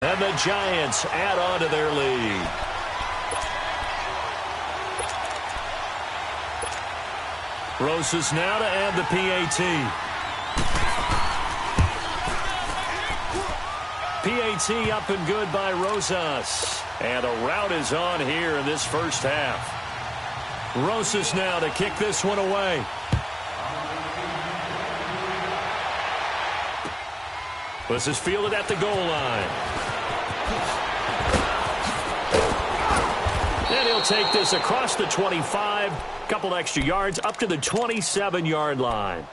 And the Giants add on to their lead. Rosas now to add the PAT. PAT up and good by Rosas. And a rout is on here in this first half. Rosas now to kick this one away. This is fielded at the goal line. And he'll take this across the 25, couple extra yards up to the 27-yard line.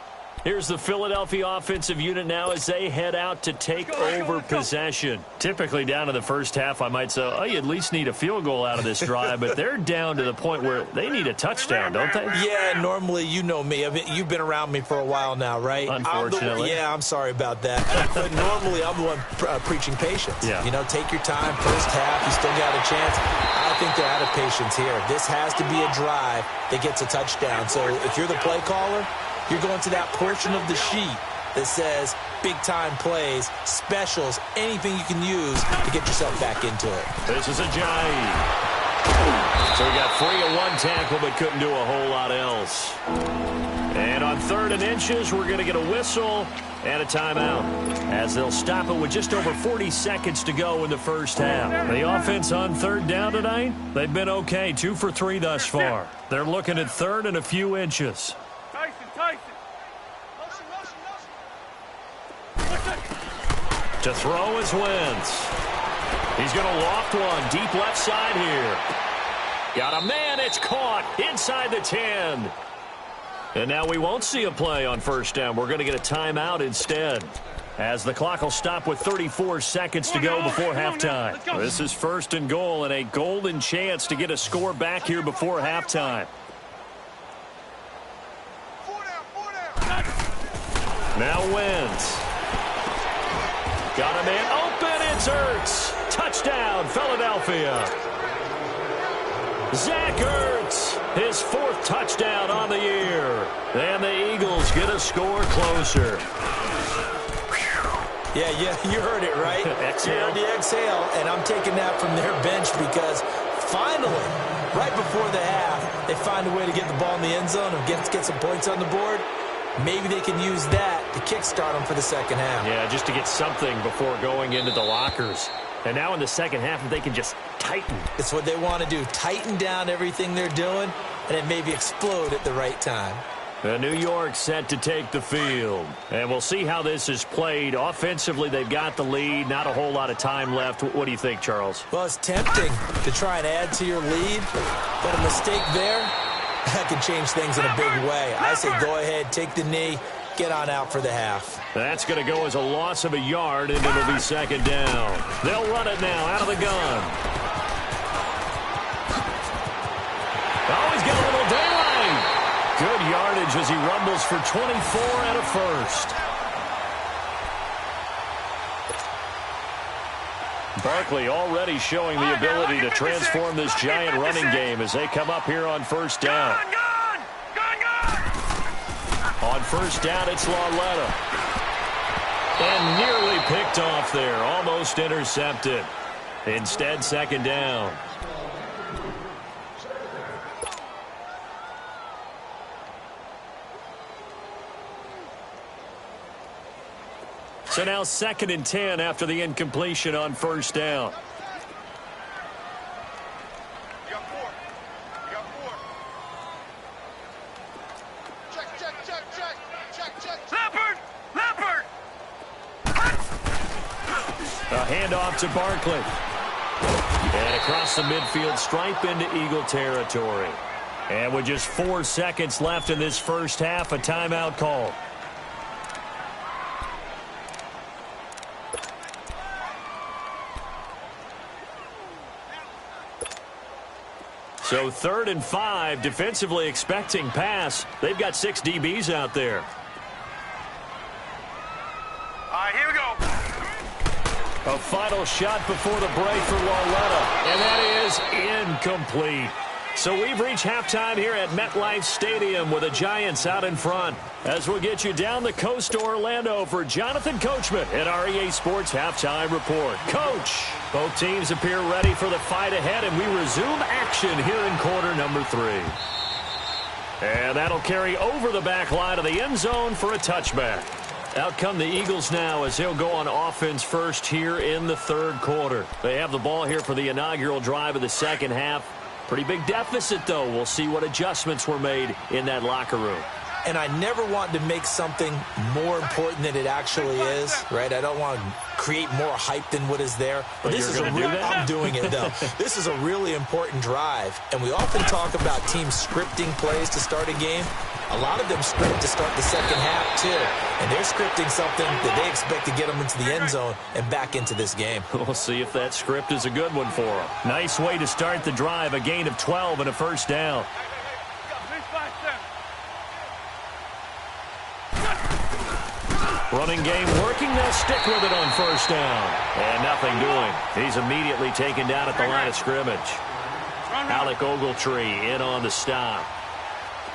Here's the Philadelphia offensive unit now as they head out to take over possession. Typically down in the first half, I might say, oh, you at least need a field goal out of this drive, but they're down to the point where they need a touchdown, don't they? Yeah, normally, you know me. I mean, you've been around me for a while now, right? Unfortunately. I'm sorry about that. But normally, I'm the one preaching patience. Yeah. You know, take your time. First half, you still got a chance. I think they're out of patience here. This has to be a drive that gets a touchdown. So if you're the play caller, you're going to that portion of the sheet that says big-time plays, specials, anything you can use to get yourself back into it. This is a Ajayi. So he got free of one tackle but couldn't do a whole lot else. And on 3rd and inches, we're going to get a whistle and a timeout as they'll stop it with just over 40 seconds to go in the first half. The offense on 3rd down tonight, they've been okay, 2 for 3 thus far. They're looking at 3rd and a few inches. To throw is Wentz. He's going to loft one deep left side here. Got a man. It's caught inside the 10. And now we won't see a play on first down. We're going to get a timeout instead, as the clock will stop with 34 seconds to go before halftime. This is 1st and goal and a golden chance to get a score back here before halftime. Now Wentz. Got a man open. It's Ertz. Touchdown, Philadelphia. Zach Ertz, his 4th touchdown on the year. And the Eagles get a score closer. Yeah, you heard it, right? Exhale. You heard the exhale, and I'm taking that from their bench because finally, right before the half, they find a way to get the ball in the end zone and get some points on the board. Maybe they can use that to kickstart them for the second half. Yeah, just to get something before going into the lockers. And now in the second half, if they can just tighten. It's what they want to do. Tighten down everything they're doing, and it maybe explode at the right time. The New York set to take the field. And we'll see how this is played. Offensively, they've got the lead. Not a whole lot of time left. What do you think, Charles? Well, it's tempting to try and add to your lead, but a mistake there, that can change things in a big way. I say go ahead, take the knee, get on out for the half. That's going to go as a loss of a yard, and it'll be second down. They'll run it now out of the gun. Oh, he's got a little daylight. Good yardage as he rumbles for 24 and a first. Barkley already showing the ability to transform this giant running game as they come up here on first down. On first down, it's Lauletta. And nearly picked off there. Almost intercepted. Instead, second down. So now 2nd and 10 after the incompletion on first down. A handoff to Barkley. And across the midfield stripe into Eagle territory. And with just 4 seconds left in this first half, a timeout call. So 3rd and 5, defensively expecting pass. They've got 6 DBs out there. All right, here we go. A final shot before the break for Lauletta, and that is incomplete. So we've reached halftime here at MetLife Stadium with the Giants out in front. As we'll get you down the coast to Orlando for Jonathan Coachman at our EA Sports Halftime Report. Coach, both teams appear ready for the fight ahead, and we resume action here in quarter number 3. And that'll carry over the back line of the end zone for a touchback. Out come the Eagles now as they'll go on offense first here in the third quarter. They have the ball here for the inaugural drive of the second half. Pretty big deficit, though. We'll see what adjustments were made in that locker room. And I never want to make something more important than it actually is, right? I don't want to create more hype than what is there. But this is I'm doing it, though. This is a really important drive. And we often talk about teams scripting plays to start a game. A lot of them script to start the second half, too. And they're scripting something that they expect to get them into the end zone and back into this game. We'll see if that script is a good one for them. Nice way to start the drive, a gain of 12 and a first down. Running game working. They'll stick with it on first down. And nothing doing. He's immediately taken down at the line of scrimmage. Alec Ogletree in on the stop.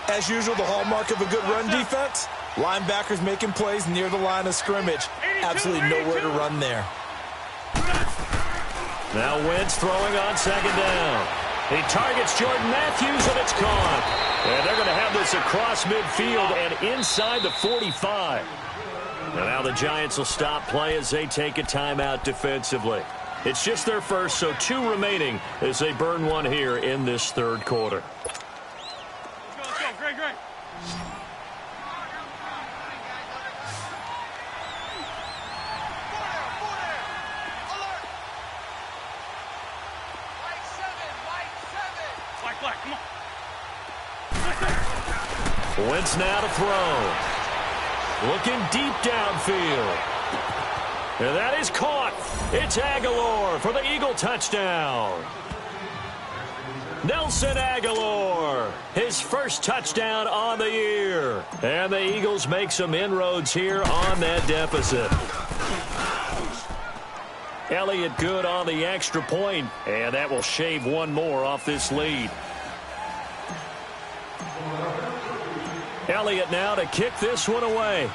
As usual, the hallmark of a good run defense, linebackers making plays near the line of scrimmage. Absolutely nowhere to run there. Now Wentz throwing on second down. He targets Jordan Matthews, and it's caught. And they're going to have this across midfield and inside the 45. And now the Giants will stop play as they take a timeout defensively. It's just their first, so 2 remaining as they burn one here in this third quarter. Great. Black, come on. Wentz now to throw. Looking deep downfield. And that is caught. It's Aguilar for the Eagle touchdown. Nelson Aguilar, his first touchdown on the year. And the Eagles make some inroads here on that deficit. Elliott good on the extra point, and that will shave one more off this lead. Elliott now to kick this one away.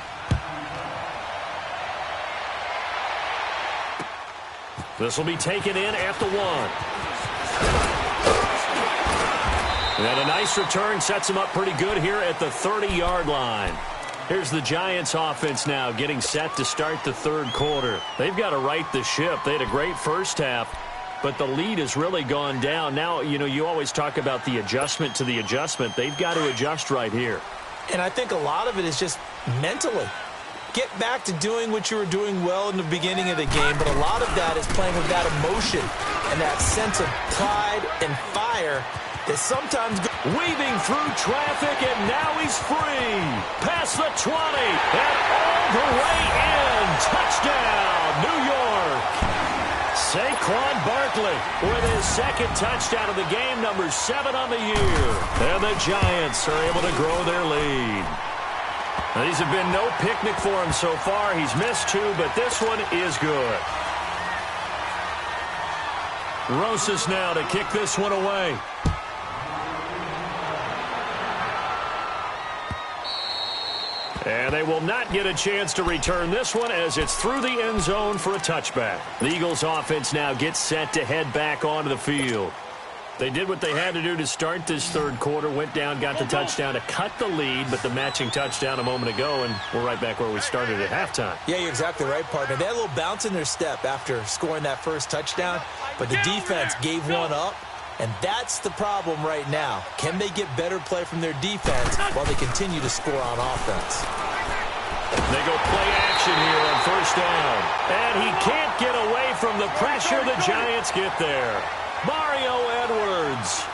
This will be taken in at the 1. And a nice return sets him up pretty good here at the 30-yard line. Here's the Giants offense now getting set to start the third quarter. They've got to right the ship. They had a great first half, but the lead has really gone down. Now, you always talk about the adjustment to the adjustment. They've got to adjust right here. And I think a lot of it is just mentally. Get back to doing what you were doing well in the beginning of the game, but a lot of that is playing with that emotion and that sense of pride and fire that sometimes weaving through traffic, and now he's free. Past the 20, and all the way in. Touchdown, New York. Saquon Barkley with his second touchdown of the game, number 7 on the year. And the Giants are able to grow their lead. Now, these have been no picnic for him so far. He's missed 2, but this one is good. Rosas now to kick this one away. And they will not get a chance to return this one as it's through the end zone for a touchback. The Eagles offense now gets set to head back onto the field. They did what they had to do to start this third quarter, went down, got the touchdown to cut the lead, but the matching touchdown a moment ago, and we're right back where we started at halftime. Yeah, you're exactly right, partner. They had a little bounce in their step after scoring that first touchdown, but the defense gave one up. And that's the problem right now. Can they get better play from their defense while they continue to score on offense? They go play action here on first down. And he can't get away from the pressure. The Giants get there. Mario Edwards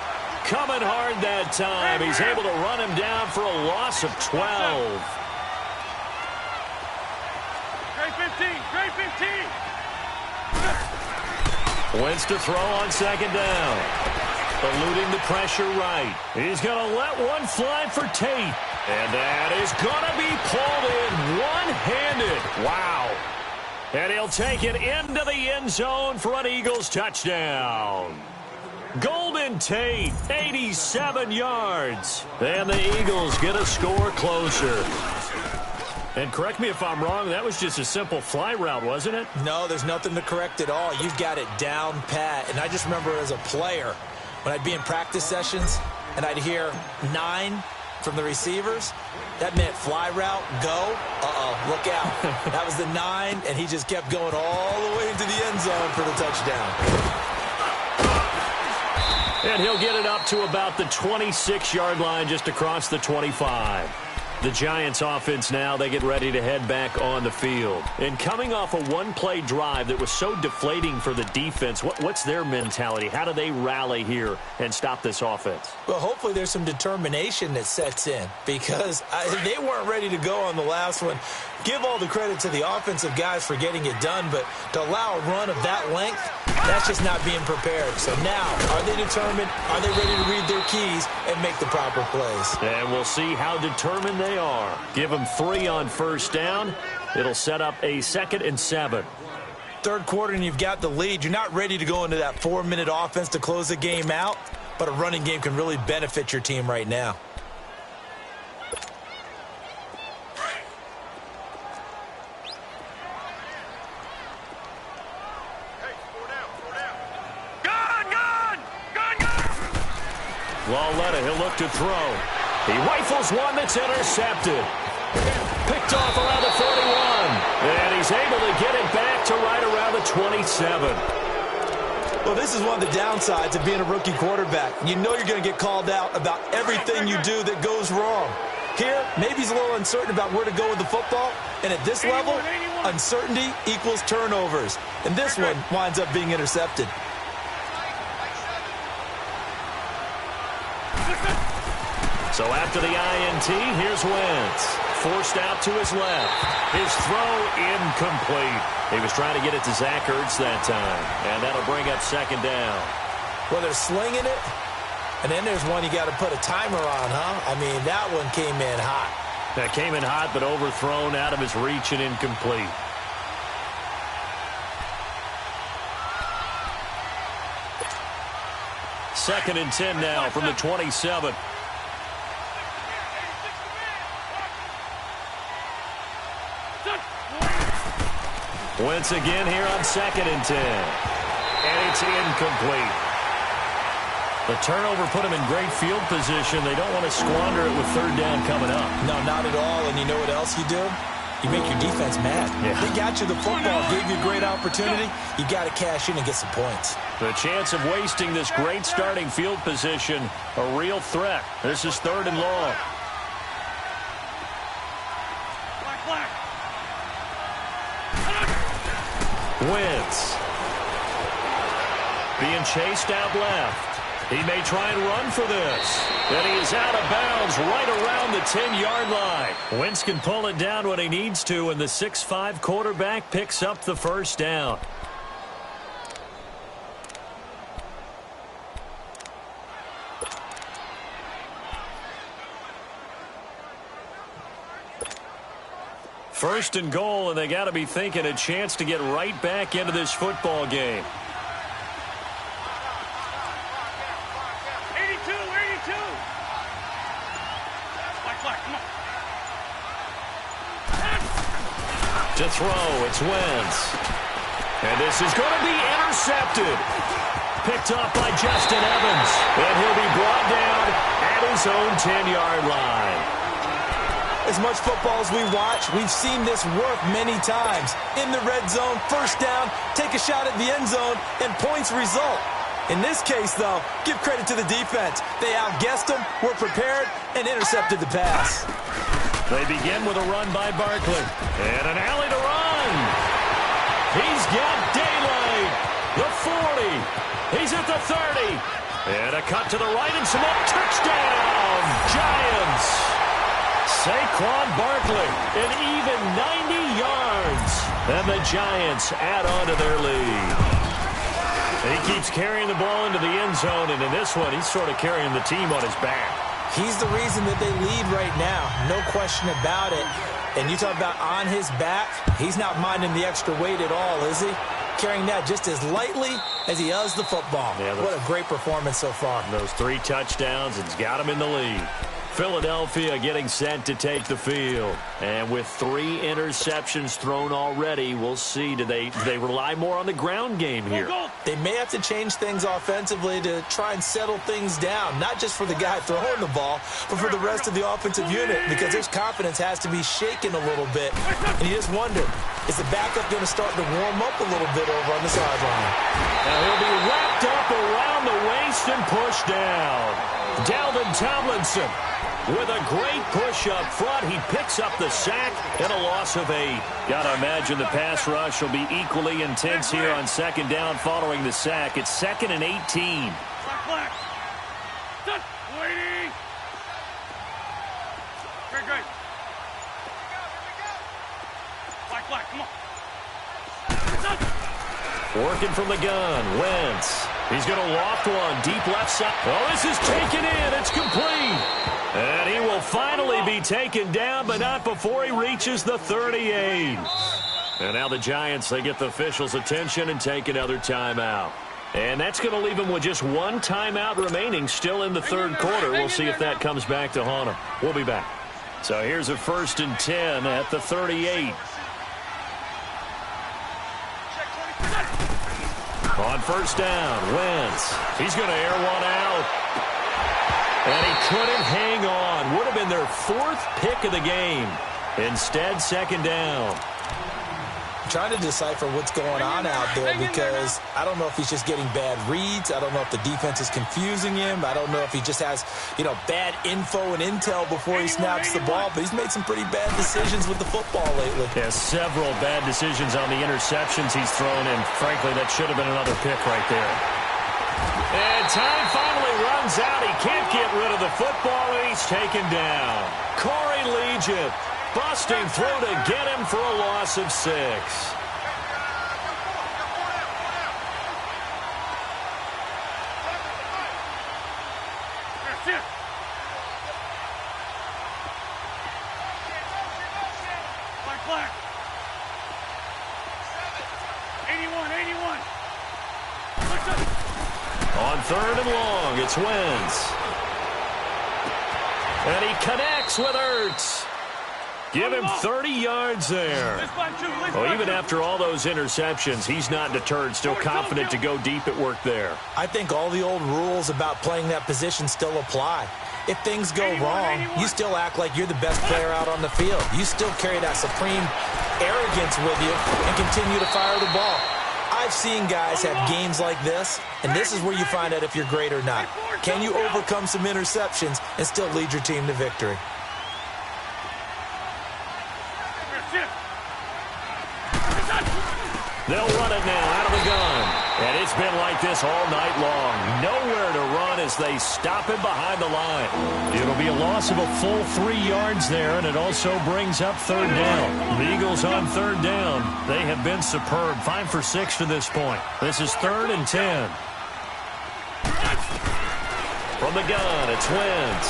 coming hard that time. He's able to run him down for a loss of 12. Great 15, great 15. Wentz to throw on second down. Eluding the pressure right. He's going to let one fly for Tate. And that is going to be pulled in one-handed. Wow. And he'll take it into the end zone for an Eagles touchdown. Golden Tate, 87 yards. And the Eagles get a score closer. And correct me if I'm wrong, that was just a simple fly route, wasn't it? No, there's nothing to correct at all. You've got it down pat. And I just remember as a player, when I'd be in practice sessions and I'd hear 9 from the receivers, that meant fly route, go, look out. That was the 9, and he just kept going all the way into the end zone for the touchdown. And he'll get it up to about the 26-yard line, just across the 25. The Giants offense now, they get ready to head back on the field. And coming off a one-play drive that was so deflating for the defense, what's their mentality? How do they rally here and stop this offense? Well, hopefully there's some determination that sets in, because they weren't ready to go on the last one. Give all the credit to the offensive guys for getting it done, but to allow a run of that length, that's just not being prepared. So now, are they determined? Are they ready to read their keys and make the proper plays? And we'll see how determined they are. Give them 3 on first down. It'll set up a 2nd and 7. Third quarter and you've got the lead. You're not ready to go into that 4-minute offense to close the game out, but a running game can really benefit your team right now. Lauletta, he'll look to throw. He rifles one that's intercepted. Picked off around the 41. And he's able to get it back to right around the 27. Well, this is one of the downsides of being a rookie quarterback. You know you're going to get called out about everything you do that goes wrong. Here, maybe he's a little uncertain about where to go with the football. And at this level, uncertainty equals turnovers. And this one winds up being intercepted. So after the INT, here's Wentz. Forced out to his left. His throw incomplete. He was trying to get it to Zach Ertz that time. And that'll bring up 2nd down. Well, they're slinging it. And then there's one you got to put a timer on, huh? I mean, that one came in hot. That came in hot, but overthrown, out of his reach and incomplete. Second and 10 now from the 27. Wentz again here on 2nd and 10. And it's incomplete. The turnover put him in great field position. They don't want to squander it with 3rd down coming up. No, not at all. And you know what else you do? You make your defense mad. Yeah. They got you the football, gave you a great opportunity. You got to cash in and get some points. The chance of wasting this great starting field position, a real threat. This is 3rd and long. Wentz being chased out left. He may try and run for this. And he is out of bounds right around the 10-yard line. Wentz can pull it down when he needs to, and the 6'5" quarterback picks up the 1st down. First and goal, and they got to be thinking a chance to get right back into this football game. 82, 82. Come on. To throw, it's Wentz. And this is going to be intercepted. Picked up by Justin Evans. And he'll be brought down at his own 10-yard line. As much football as we watch, we've seen this work many times. In the red zone, 1st down, take a shot at the end zone, and points result. In this case, though, give credit to the defense. They outguessed them, were prepared, and intercepted the pass. They begin with a run by Barkley. And an alley to run. He's got daylight. The 40. He's at the 30. And a cut to the right and some more. Touchdown, Giants. Saquon Barkley, an even 90 yards. And the Giants add on to their lead. He keeps carrying the ball into the end zone, and in this one, he's sort of carrying the team on his back. He's the reason that they lead right now, no question about it. And you talk about on his back, he's not minding the extra weight at all, is he? carrying that just as lightly as he does the football. Yeah, what a great performance so far. Those 3 touchdowns, it's got him in the lead. Philadelphia getting set to take the field. And with 3 interceptions thrown already, we'll see. Do they rely more on the ground game here? They may have to change things offensively to try and settle things down, not just for the guy throwing the ball, but for the rest of the offensive unit, because his confidence has to be shaken a little bit. And you just wonder, is the backup going to start to warm up a little bit over on the sideline? Now he'll be wrapped up around the waist and pushed down. Dalvin Tomlinson with a great push up front. He picks up the sack and a loss of 8. Got to imagine the pass rush will be equally intense here on 2nd down following the sack. It's 2nd and 18. Black. Waiting. Great. Black, come on. Working from the gun, Wentz. He's going to loft one, deep left side. Oh, this is taken in. It's complete. And he will finally be taken down, but not before he reaches the 38. And now the Giants, they get the officials' attention and take another timeout. And that's going to leave them with just 1 timeout remaining still in the 3rd quarter. We'll see if that comes back to haunt them. We'll be back. So here's a 1st and 10 at the 38. On 1st down, Wentz. He's going to air one out. And he couldn't hang on. Would have been their 4th pick of the game. Instead, 2nd down. I'm trying to decipher what's going on out there because I don't know if he's just getting bad reads. I don't know if the defense is confusing him. I don't know if he just has, bad info and intel before he snaps the ball. But he's made some pretty bad decisions with the football lately. Yeah, several bad decisions on the interceptions he's thrown, and frankly, that should have been another pick right there. And time finally runs out. He can't get rid of the football, and he's taken down. Corey Legion busting through to get him for a loss of 6. Black. 81. On 3rd and long, it's Wentz. And he connects with Ertz. Give him 30 yards there. Well, even after all those interceptions, he's not deterred, still confident to go deep at work there. I think all the old rules about playing that position still apply. If things go wrong, you still act like you're the best player out on the field. You still carry that supreme arrogance with you and continue to fire the ball. I've seen guys have games like this, and this is where you find out if you're great or not. Can you overcome some interceptions and still lead your team to victory? They'll run it now out of the gun. And it's been like this all night long. Nowhere to run as they stop him behind the line. It'll be a loss of a full 3 yards there, and it also brings up 3rd down. The Eagles on 3rd down. They have been superb. 5 for 6 to this point. This is 3rd and 10. From the gun, it's Wentz.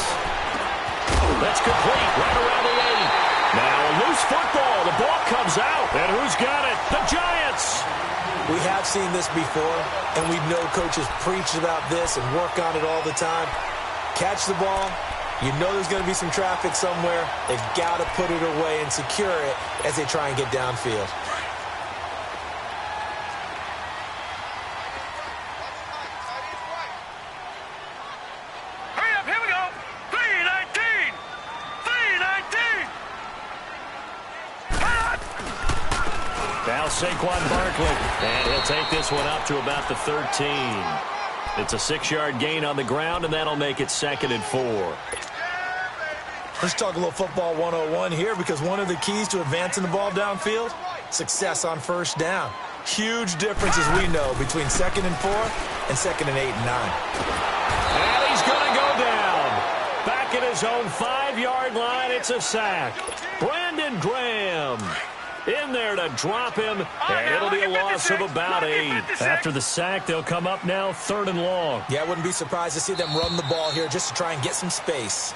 That's complete right around the 8. Now a loose football. The ball comes out. And who's got it? The Giants. We have seen this before, and we know coaches preach about this and work on it all the time. Catch the ball. You know there's going to be some traffic somewhere. They've got to put it away and secure it as they try and get downfield. Hurry up, here we go. 3:19. 3:19. Now Saquon Barkley, and he'll take this one up to about the 13. It's a 6-yard gain on the ground, and that'll make it 2nd and 4. Let's talk a little football 101 here, because one of the keys to advancing the ball downfield, success on 1st down. Huge difference, as we know, between 2nd and 4 and 2nd and 8 and 9. And he's going to go down. Back at his own 5-yard line, it's a sack. Brandon Graham in there to drop him, and it'll be a loss of about 8. After the sack, they'll come up now 3rd and long. Yeah, I wouldn't be surprised to see them run the ball here just to try and get some space.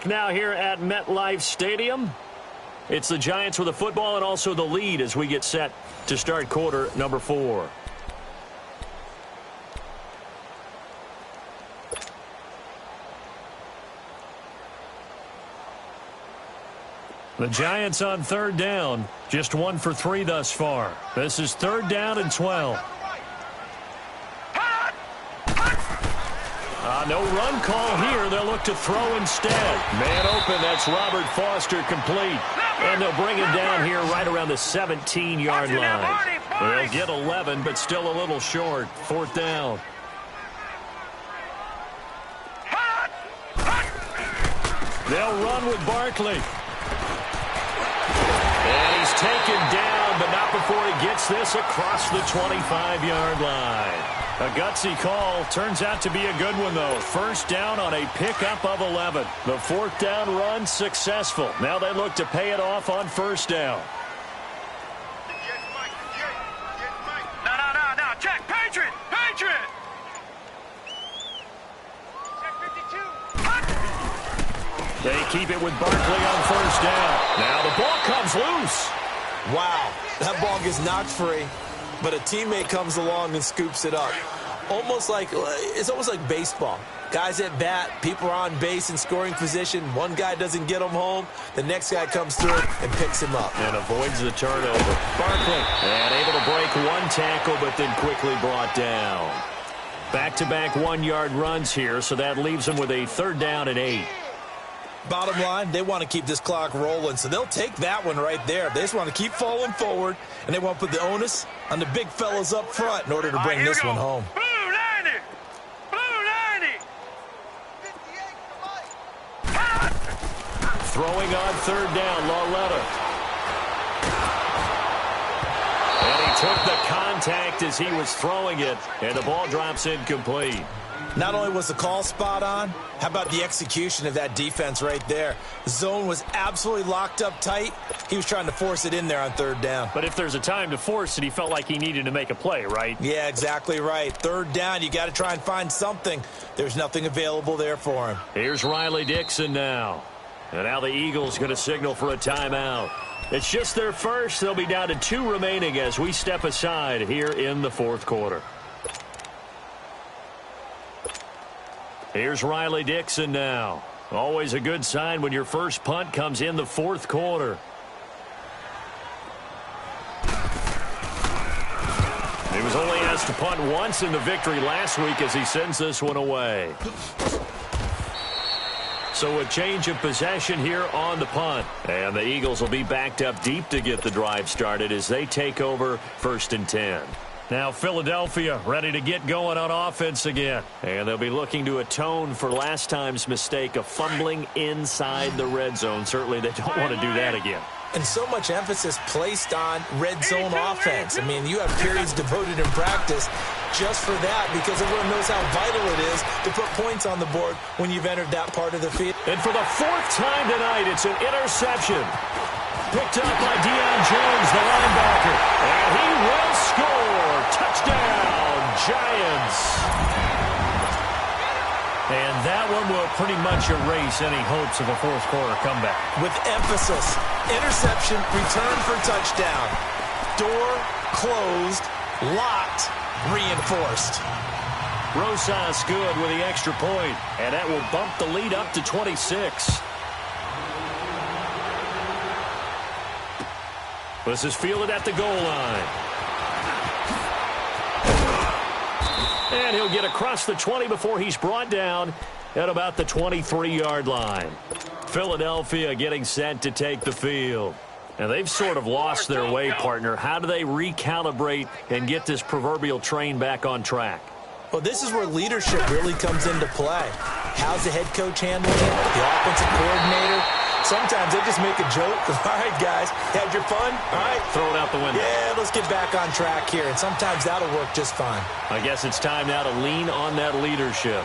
back now here at MetLife Stadium. It's the Giants with the football and also the lead as we get set to start quarter number 4. The Giants on third down, just 1 for 3 thus far. This is third down and 12. No run call here. They'll look to throw instead. Man open, that's Robert Foster complete. And they'll bring him down here right around the 17-yard line. They'll get 11, but still a little short. Fourth down. They'll run with Barkley. And he's taken down, but not before he gets this across the 25-yard line. A gutsy call. Turns out to be a good one, though. First down on a pickup of 11. The fourth down run successful. Now they look to pay it off on first down. No. Check. Patriot. Check 52. They keep it with Barkley on first down. Now the ball comes loose. Wow, that ball gets knocked free, but a teammate comes along and scoops it up. It's almost like baseball. Guys at bat, people are on base in scoring position. One guy doesn't get him home. The next guy comes through and picks him up. And avoids the turnover. Barkley, and able to break one tackle, but then quickly brought down. Back-to-back 1-yard runs here, so that leaves them with a third down and 8. Bottom line, they want to keep this clock rolling, so they'll take that one right there. They just want to keep falling forward, and they want to put the onus on the big fellas up front in order to bring this one home. Blue 90. Throwing on third down, Lawletta. And he took the contact as he was throwing it, and the ball drops incomplete. Not only was the call spot on, how about the execution of that defense right there? The zone was absolutely locked up tight. He was trying to force it in there on third down. But if there's a time to force it, he felt like he needed to make a play, right? Yeah, exactly right. Third down, you got to try and find something. There's nothing available there for him. Here's Riley Dixon now. And now the Eagles going to signal for a timeout. It's just their first. They'll be down to 2 remaining as we step aside here in the fourth quarter. Here's Riley Dixon now. Always a good sign when your first punt comes in the fourth quarter. He was only asked to punt once in the victory last week as he sends this one away. So a change of possession here on the punt. And the Eagles will be backed up deep to get the drive started as they take over first and 10. Now Philadelphia ready to get going on offense again. And they'll be looking to atone for last time's mistake of fumbling inside the red zone. Certainly they don't want to do that again. And so much emphasis placed on red zone offense. I mean, you have periods devoted in practice just for that because everyone knows how vital it is to put points on the board when you've entered that part of the field. And for the 4th time tonight, it's an interception. Picked up by Deion Jones, the linebacker. And he will score. Touchdown, Giants. And that one will pretty much erase any hopes of a fourth quarter comeback. With emphasis, interception, return for touchdown. Door closed, locked, reinforced. Rosas good with the extra point, and that will bump the lead up to 26. This is fielded at the goal line. And he'll get across the 20 before he's brought down at about the 23-yard line. Philadelphia getting set to take the field. And they've sort of lost their way, partner. How do they recalibrate and get this proverbial train back on track? Well, this is where leadership really comes into play. How's the head coach handling it? The offensive coordinator? Sometimes they just make a joke. All right, guys, had your fun? All right. Throw it out the window. Yeah, let's get back on track here. And sometimes that'll work just fine. I guess it's time now to lean on that leadership.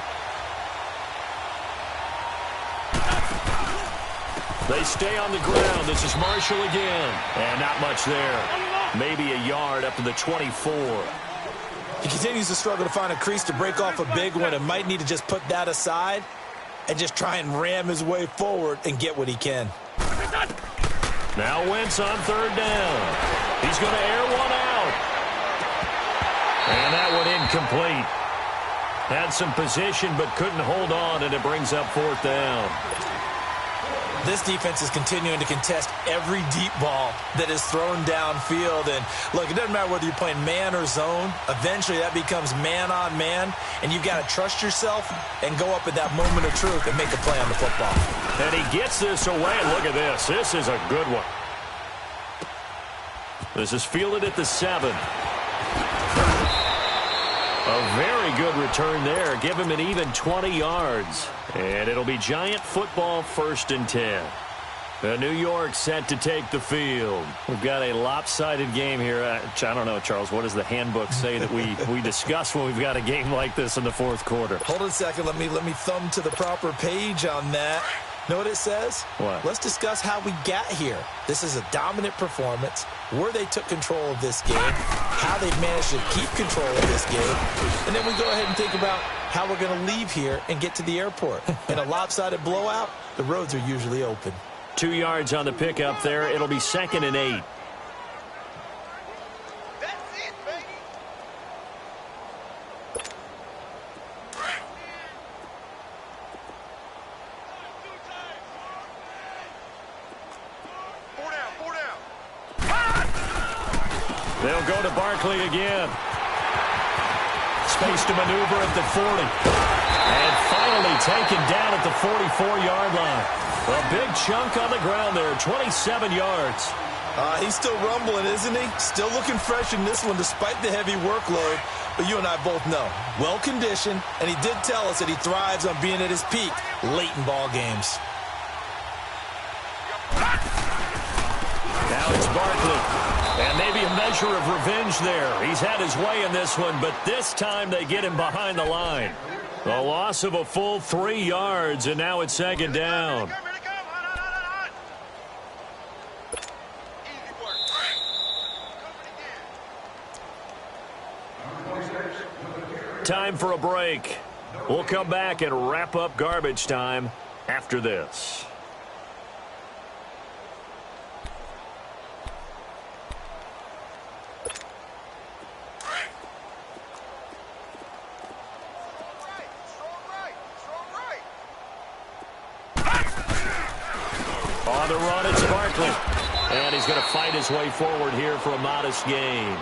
They stay on the ground. This is Marshall again. And not much there. Maybe a yard up to the 24. He continues to struggle to find a crease to break off a big one and might need to just put that aside. and just try and ram his way forward and get what he can. Now Wentz on third down. He's going to air one out. And that one incomplete. Had some position but couldn't hold on, and it brings up fourth down. This defense is continuing to contest every deep ball that is thrown downfield. And, look, it doesn't matter whether you're playing man or zone. Eventually, that becomes man-on-man, and you've got to trust yourself and go up at that moment of truth and make a play on the football. And he gets this away. Look at this. This is a good one. This is fielded at the 7. A very good return there. Give him an even 20 yards. And it'll be Giant football, 1st and 10. New York set to take the field. We've got a lopsided game here. I don't know, Charles, what does the handbook say that we discuss when we've got a game like this in the 4th quarter? Hold on a second. Let me thumb to the proper page on that. Know what it says? What? Let's discuss how we got here. This is a dominant performance, where they took control of this game, how they've managed to keep control of this game, and then we go ahead and think about how we're going to leave here and get to the airport. In a lopsided blowout, the roads are usually open. 2 yards on the pickup there. It'll be 2nd and 8. They'll go to Barkley again. Space to maneuver at the 40. And finally taken down at the 44-yard line. A big chunk on the ground there, 27 yards. He's still rumbling, isn't he? Still looking fresh in this one despite the heavy workload. But you and I both know, well-conditioned, and he did tell us that he thrives on being at his peak late in ball games. Now it's Barkley. And maybe a measure of revenge there. He's had his way in this one, but this time they get him behind the line. A loss of a full 3 yards, and now it's 2nd down. Time for a break. We'll come back and wrap up garbage time after this. On the run, it's Barkley. And he's going to fight his way forward here for a modest gain.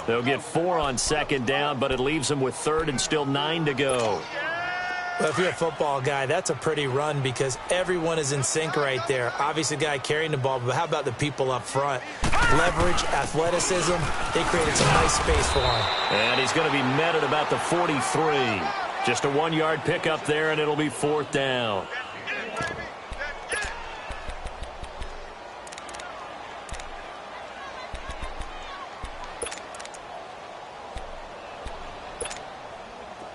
They'll get 4 on 2nd down, but it leaves them with 3rd and still 9 to go. Well, if you're a football guy, that's a pretty run because everyone is in sync right there. Obviously, the guy carrying the ball, but how about the people up front? Leverage, athleticism, they created some nice space for him. And he's going to be met at about the 43. Just a 1-yard pickup there, and it'll be 4th down.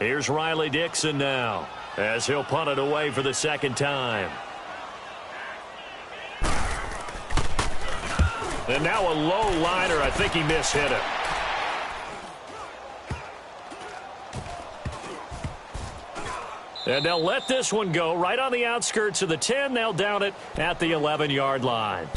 Here's Riley Dixon now, as he'll punt it away for the 2nd time. And now a low liner. I think he mishit it. And they'll let this one go right on the outskirts of the 10. They'll down it at the 11-yard line.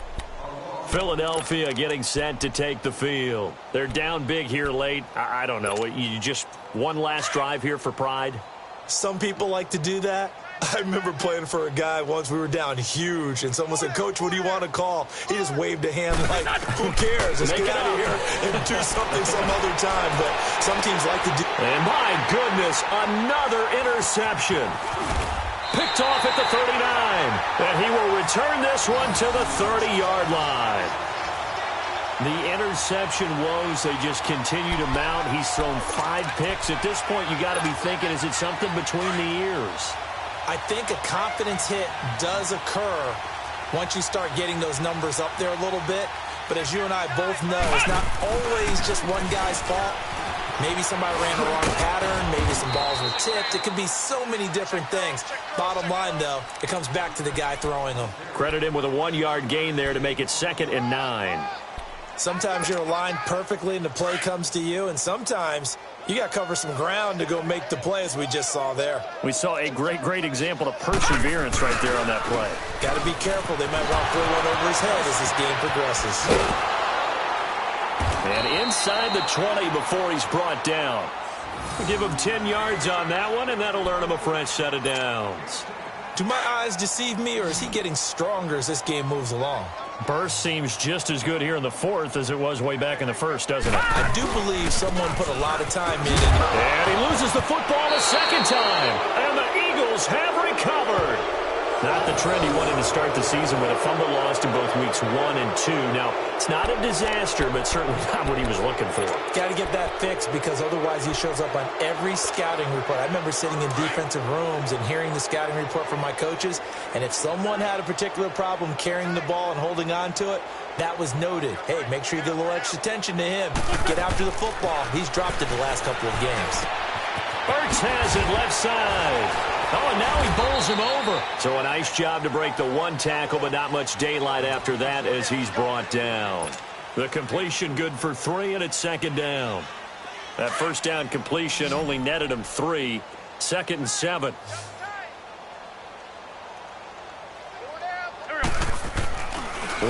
Philadelphia getting set to take the field. They're down big here late. I don't know. You just one last drive here for pride? Some people like to do that. I remember playing for a guy once. We were down huge, and someone said, "Coach, what do you want to call?" He just waved a hand like, who cares? Let's get out of here and do something some other time. But some teams like to do. And my goodness, another interception. Picked off at the 39. And he will return this one to the 30-yard line. The interception woes, they just continue to mount. He's thrown 5 picks. At this point, you got to be thinking, is it something between the ears? I think a confidence hit does occur once you start getting those numbers up there a little bit. But as you and I both know, it's not always just one guy's fault. Maybe somebody ran the wrong pattern. Maybe some balls were tipped. It could be so many different things. Bottom line, though, it comes back to the guy throwing them. Credit him with a 1-yard gain there to make it 2nd and 9. Sometimes you're aligned perfectly and the play comes to you, and sometimes you got to cover some ground to go make the play, as we just saw there. We saw a great example of perseverance right there on that play. Got to be careful. They might want to throw one over his head as this game progresses. And inside the 20 before he's brought down. We'll give him 10 yards on that one, and that'll earn him a fresh set of downs. Do my eyes deceive me, or is he getting stronger as this game moves along? Burst seems just as good here in the fourth as it was way back in the first, doesn't it? I do believe someone put a lot of time in. And he loses the football a second time. And the Eagles have recovered. Not the trend he wanted to start the season with a fumble lost in both weeks 1 and 2. Now, it's not a disaster, but certainly not what he was looking for. Got to get that fixed, because otherwise he shows up on every scouting report. I remember sitting in defensive rooms and hearing the scouting report from my coaches, and if someone had a particular problem carrying the ball and holding on to it, that was noted. Hey, make sure you get a little extra attention to him. Get after the football. He's dropped it the last couple of games. Ertz has it left side. Oh, and now he bowls him over. So a nice job to break the one tackle, but not much daylight after that as he's brought down. The completion good for 3, and it's second down. That first down completion only netted him 3. 2nd and 7.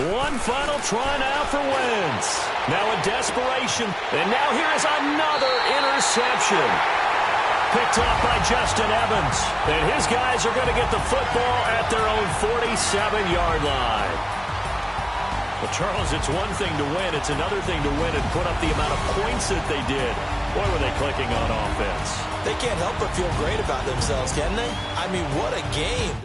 One final try now for Wentz. Now a desperation. And now here is another interception. Picked off by Justin Evans. And his guys are going to get the football at their own 47-yard line. Well, Charles, it's one thing to win. It's another thing to win and put up the amount of points that they did. Boy, were they clicking on offense. They can't help but feel great about themselves, can they? I mean, what a game.